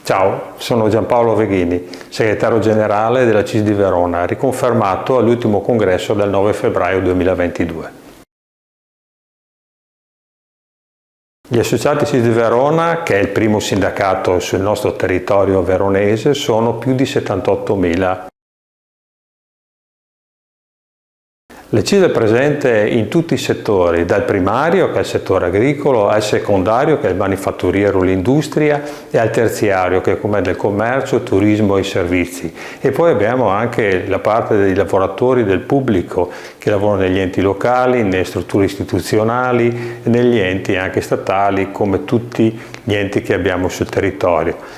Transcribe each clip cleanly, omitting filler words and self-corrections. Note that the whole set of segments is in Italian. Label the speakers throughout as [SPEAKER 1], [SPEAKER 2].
[SPEAKER 1] Ciao, sono Giampaolo Veghini, segretario generale della CIS di Verona, riconfermato all'ultimo congresso del 9 febbraio 2022. Gli associati CIS di Verona, che è il primo sindacato sul nostro territorio veronese, sono più di 78.000. La CIS è presente in tutti i settori, dal primario, che è il settore agricolo, al secondario, che è il manifatturiero, l'industria, e al terziario, che è come del commercio, turismo e servizi. E poi abbiamo anche la parte dei lavoratori del pubblico, che lavorano negli enti locali, nelle strutture istituzionali, negli enti anche statali, come tutti gli enti che abbiamo sul territorio.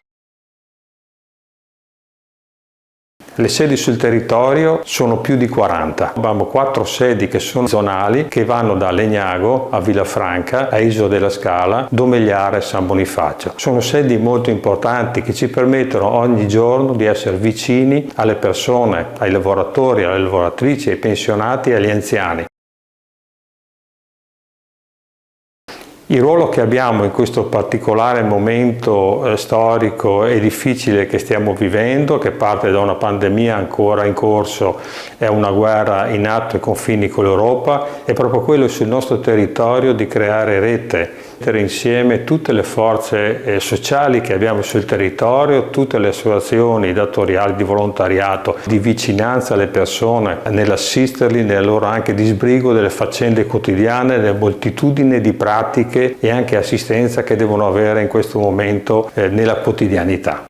[SPEAKER 1] Le sedi sul territorio sono più di 40. Abbiamo 4 sedi che sono zonali, che vanno da Legnago a Villafranca, a Isola della Scala, Domegliare e San Bonifacio. Sono sedi molto importanti che ci permettono ogni giorno di essere vicini alle persone, ai lavoratori, alle lavoratrici, ai pensionati e agli anziani. Il ruolo che abbiamo in questo particolare momento storico e difficile che stiamo vivendo, che parte da una pandemia ancora in corso e una guerra in atto ai confini con l'Europa, è proprio quello sul nostro territorio di creare rete, mettere insieme tutte le forze sociali che abbiamo sul territorio, tutte le associazioni datoriali di volontariato, di vicinanza alle persone, nell'assisterli, nella loro anche disbrigo delle faccende quotidiane, nelle moltitudine di pratiche e anche assistenza che devono avere in questo momento nella quotidianità.